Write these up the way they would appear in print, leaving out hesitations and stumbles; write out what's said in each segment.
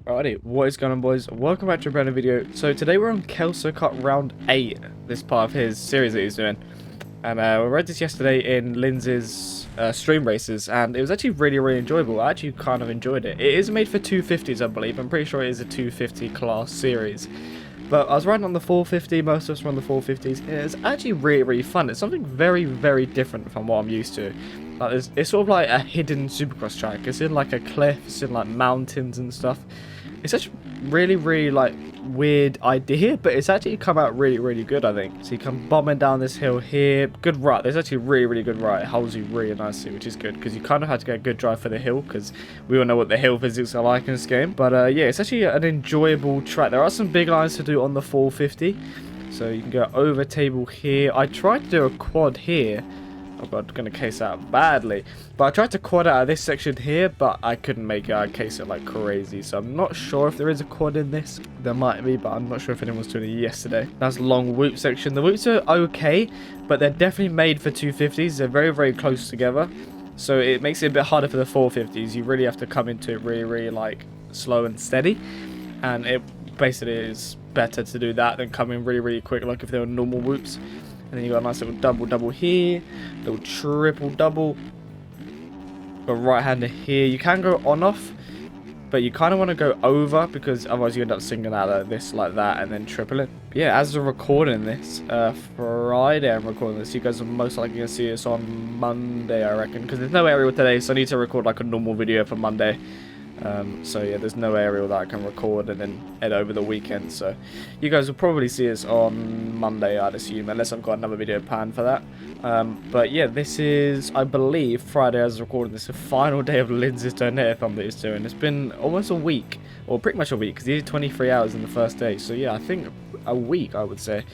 Alrighty, what is going on, boys? Welcome back to a brand new video. So today we're on Kelso Cup round 8, this part of his series that he's doing. And we read this yesterday in Lindsay's stream races, and it was actually really enjoyable. I actually kind of enjoyed it. It is made for 250s, I believe. I'm pretty sure it is a 250 class series. But I was riding on the 450, most of us were on the 450s. It's actually really fun. It's something very different from what I'm used to. Like it's sort of like a hidden supercross track. It's in like a cliff, it's in like mountains and stuff. It's such really like weird idea, but it's actually come out really good, I think. So you come bombing down this hill here. Good right. There's actually really good right. It holds you really nicely, which is good because you kind of had to get a good drive for the hill because we all know what the hill physics are like in this game. But yeah, it's actually an enjoyable track. There are some big lines to do on the 450, so you can go over table here. I tried to do a quad here. Oh god, gonna case out badly. But I tried to quad out of this section here, but I couldn't make it. I case it like crazy. So I'm not sure if there is a quad in this. There might be, but I'm not sure if anyone was doing it yesterday. That's long whoop section. The whoops are okay, but they're definitely made for 250s. They're very close together. So it makes it a bit harder for the 450s. You really have to come into it really like slow and steady. And it basically is better to do that than come in really quick, like if they were normal whoops. And then you got a nice little double here, little triple double. Got right-hander here. You can go on-off, but you kind of want to go over because otherwise you end up singling out like this, like that, and then tripling. Yeah, as we're recording this, Friday I'm recording this. You guys are most likely going to see this on Monday, I reckon, because there's no aerial today, so I need to record like a normal video for Monday. So yeah, there's no aerial that I can record and then edit over the weekend, so you guys will probably see us on Monday, I'd assume, unless I've got another video planned for that. But yeah, this is, I believe, Friday as I was recording this, the final day of Lindsay's Tornado-thon that he's doing. It's been almost a week, or pretty much a week, because he did 23 hours in the first day, so yeah, I think a week, I would say.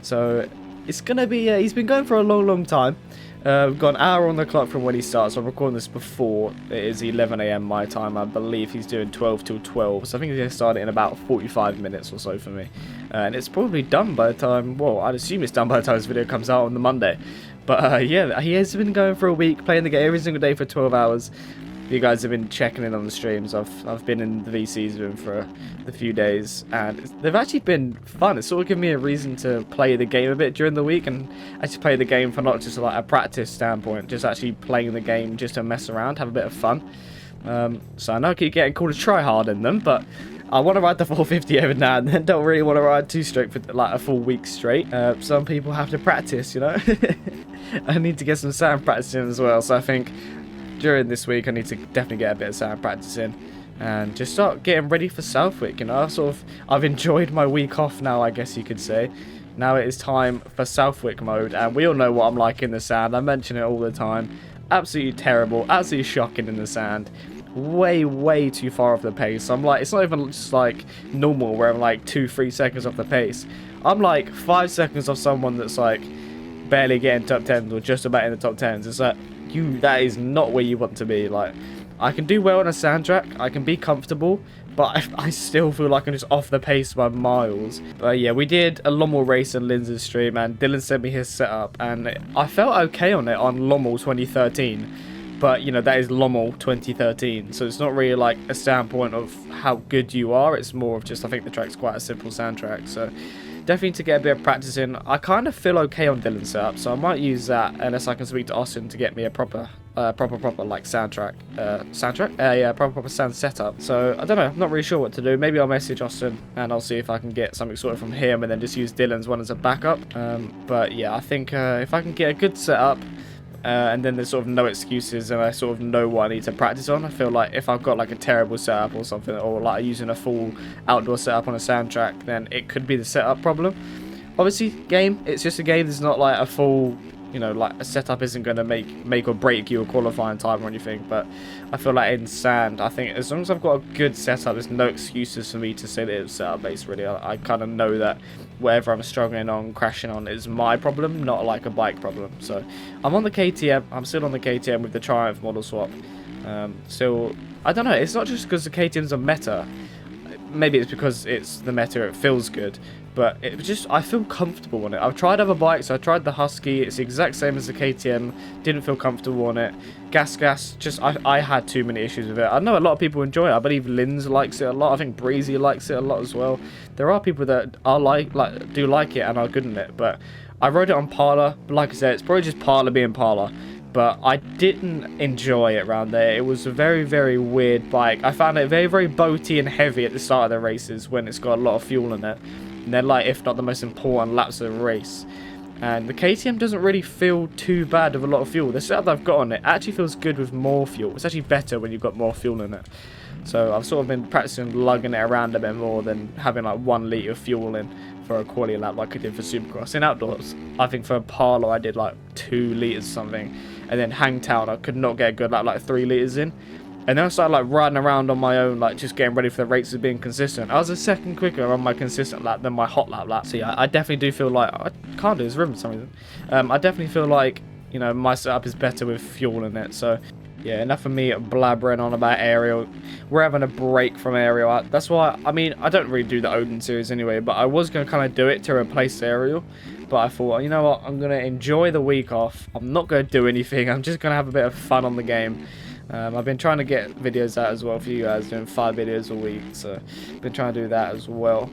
So it's gonna be, he's been going for a long time. We've got an hour on the clock from when he starts. I'm recording this before. It is 11 AM my time. I believe he's doing 12 till 12. So I think he's going to start it in about 45 minutes or so for me. And it's probably done by the time, well, I'd assume it's done by the time this video comes out on the Monday. But yeah, he has been going for a week, playing the game every single day for 12 hours. You guys have been checking in on the streams. I've been in the VCs with him for a few days, and they've actually been fun. It's sort of given me a reason to play the game a bit during the week, and actually play the game for not just like a practice standpoint, just actually playing the game just to mess around, have a bit of fun. So I know I keep getting called a try hard in them, but I want to ride the 450 every now and then. Don't really want to ride too straight for like a full week straight. Some people have to practice, you know. I need to get some sound practice in as well, so I think during this week I need to definitely get a bit of sound practice in and just start getting ready for Southwick, you know. I've enjoyed my week off now, I guess you could say. Now it is time for Southwick mode, and we all know what I'm like in the sand. I mention it all the time. Absolutely terrible, absolutely shocking in the sand. Way too far off the pace. I'm like, it's not even just like normal where I'm like 2-3 seconds off the pace. I'm like 5 seconds off someone that's like barely getting top 10s or just about in the top 10s. It's like, that is not where you want to be. Like, I can do well on a sand track, I can be comfortable, but I still feel like I'm just off the pace by miles. But yeah, we did a Lommel race in Lindsay's stream, and Dylan sent me his setup, and I felt okay on it on Lommel 2013. But you know, that is Lommel 2013, so it's not really like a standpoint of how good you are. It's more of just, I think the track's quite a simple sand track, so definitely to get a bit of practice in. I kind of feel okay on Dylan's setup, so I might use that unless I can speak to Austin to get me a proper like sand track, proper sand setup. So I don't know, I'm not really sure what to do. Maybe I'll message Austin and I'll see if I can get something sorted from him and then just use Dylan's one as a backup. But yeah, I think if I can get a good setup, and then there's sort of no excuses and I sort of know what I need to practice on. I feel like if I've got like a terrible setup or something, or like using a full outdoor setup on a sand track, then it could be the setup problem. Obviously, game, it's just a game. There's not like a full, you know, like a setup isn't going to make or break your qualifying time or anything. But I feel like in sand, I think as long as I've got a good setup, there's no excuses for me to say that it's setup based, really. I kind of know that whatever I'm struggling on, crashing on, is my problem, not like a bike problem. So I'm on the KTM. I'm still on the KTM with the Triumph model swap. So I don't know. It's not just because the KTM's a meta. maybe it's because it's the meta, it feels good, but it just, I feel comfortable on it. I've tried other bikes. I tried the Husky, it's the exact same as the KTM, didn't feel comfortable on it. Gas, just, I had too many issues with it. I know a lot of people enjoy it. I believe Linz likes it a lot. I think Breezy likes it a lot as well. There are people that are do like it and are good in it, but I rode it on Parlour. Like I said, it's probably just Parlour being Parlour. But I didn't enjoy it around there. It was a very, very weird bike. I found it very, very boaty and heavy at the start of the races when it's got a lot of fuel in it. And they're like, if not the most important laps of the race. And the KTM doesn't really feel too bad with a lot of fuel. The setup I've got on it actually feels good with more fuel. It's actually better when you've got more fuel in it. So I've sort of been practicing lugging it around a bit more than having like 1 litre of fuel in for a quality lap like I did for Supercross. In outdoors, I think for Parlour I did like 2 litres or something. And then Hangtown I could not get a good lap, like 3 litres in. And then I started like riding around on my own, like just getting ready for the races, being consistent. I was a second quicker on my consistent lap than my hot lap. So yeah, I definitely do feel like, I can't do this rhythm for some reason. I definitely feel like, you know, my setup is better with fuel in it. So yeah, enough of me blabbering on about aerial. We're having a break from aerial. That's why, I mean, I don't really do the Odin series anyway, but I was going to kind of do it to replace aerial. But I thought, you know what, I'm going to enjoy the week off. I'm not going to do anything. I'm just going to have a bit of fun on the game. I've been trying to get videos out as well for you guys, doing 5 videos a week. So I've been trying to do that as well.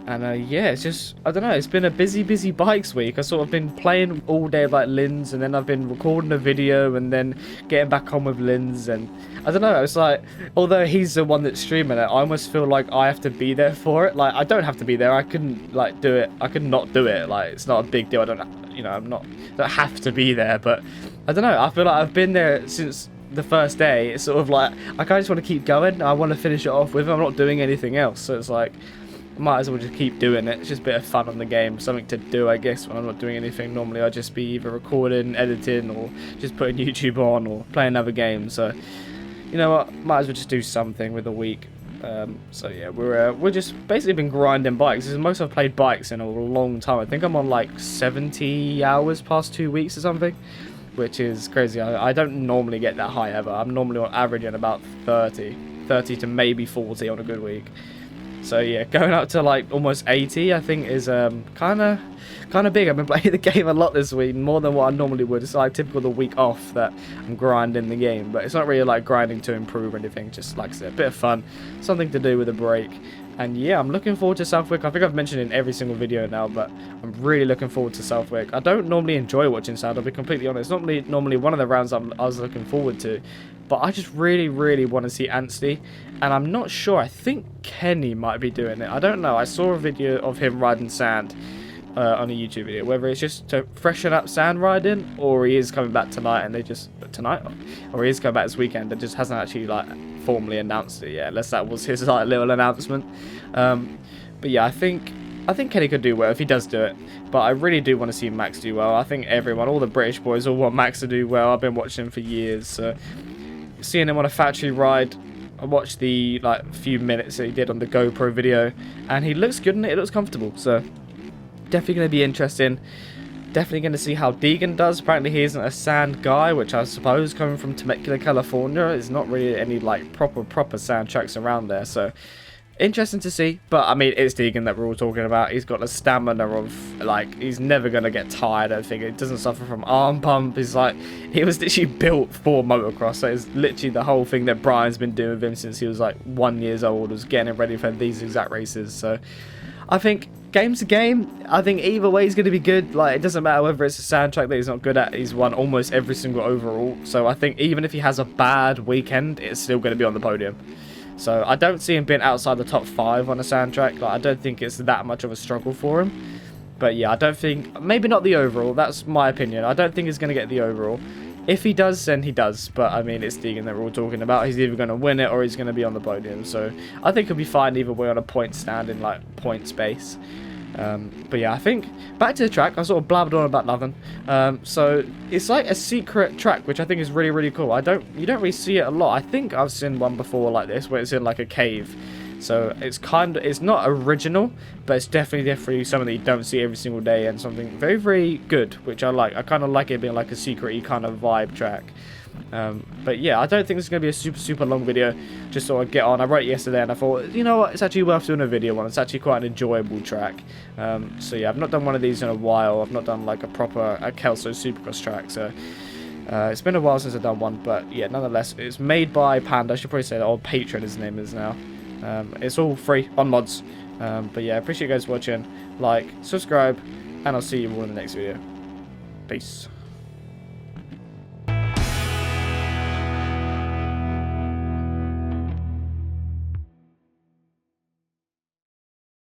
And yeah, it's just, I don't know, it's been a busy bikes week. I've sort of been playing all day like Linz, and then I've been recording a video and then getting back on with Linz. And I don't know, it's like, although he's the one that's streaming it, I almost feel like I have to be there for it. Like, I don't have to be there. I couldn't like do it. I could not do it. Like, it's not a big deal. I don't, you know, I don't have to be there. But I don't know, I feel like I've been there since the first day. It's sort of like, I kind of just want to keep going. I want to finish it off with it. I'm not doing anything else. So it's like, might as well just keep doing it. It's just a bit of fun on the game, something to do, I guess, when I'm not doing anything. Normally I'd just be either recording, editing, or just putting YouTube on, or playing other games. So you know what, might as well just do something with the week. So yeah, we're just basically been grinding bikes. This is the most I've played bikes in a long time. I think I'm on like 70 hours past 2 weeks or something, which is crazy. I don't normally get that high ever. I'm normally on average at about 30 to maybe 40 on a good week. So yeah, going up to like almost 80, I think is kind of big. I've been playing the game a lot this week, more than what I normally would. It's like typical the week off that I'm grinding the game, but it's not really like grinding to improve or anything. Just like I said, a bit of fun, something to do with a break. And yeah, I'm looking forward to Southwick. I think I've mentioned it in every single video now, but I'm really looking forward to Southwick. I don't normally enjoy watching Sound, I'll be completely honest. It's not normally one of the rounds I was looking forward to, but I just really want to see Anstey. And I'm not sure, I think Kenny might be doing it. I don't know, I saw a video of him riding sand on a YouTube video, whether it's just to freshen up sand riding, or he is coming back tonight and they just, or he is coming back this weekend and just hasn't actually like formally announced it yet, unless that was his like little announcement. But yeah, I think Kenny could do well if he does do it, but I really do want to see Max do well. I think everyone, all the British boys, all want Max to do well. I've been watching him for years, so seeing him on a factory ride, I watched the like few minutes that he did on the GoPro video, and he looks good in it. It looks comfortable, so definitely going to be interesting. Definitely going to see how Degan does. Apparently he isn't a sand guy, which I suppose coming from Temecula, California, is not really any like proper sand tracks around there. So interesting to see. But I mean, it's Degan that we're all talking about. He's got the stamina of like, he's never going to get tired. I think it doesn't suffer from arm pump. He's like, he was literally built for motocross. So it's literally the whole thing that Brian's been doing with him since he was like 1 year old, was getting him ready for these exact races. So I think game's a game. I think either way he's going to be good. Like, it doesn't matter whether it's a sand track that he's not good at. He's won almost every single overall. So I think even if he has a bad weekend, it's still going to be on the podium. So I don't see him being outside the top 5 on a sand track. Like, I don't think it's that much of a struggle for him. But yeah, I don't think, maybe not the overall. That's my opinion. I don't think he's going to get the overall. If he does, then he does. But I mean, it's Degan that we're all talking about. He's either going to win it or he's going to be on the podium. So I think he'll be fine either way on a point stand in like point space. But yeah, I think back to the track. I sort of blabbered on about nothing. So it's like a secret track, which I think is really cool. You don't really see it a lot. I think I've seen one before like this, where it's in like a cave. So it's not original, but it's definitely something that you don't see every single day, and something very, very good, which I like. I kind of like it being like a secret-y kind of vibe track. But yeah, I don't think this is going to be a super long video. Just sort of get on. I wrote it yesterday and I thought, you know what, it's actually worth doing a video on. It's actually quite an enjoyable track. So yeah, I've not done one of these in a while. I've not done like a proper Kelso Supercross track, so it's been a while since I've done one. But yeah, nonetheless, it's made by Panda. I should probably say that, or Patron his name is now. It's all free on mods. But yeah, I appreciate you guys watching. Like, subscribe, and I'll see you all in the next video. Peace.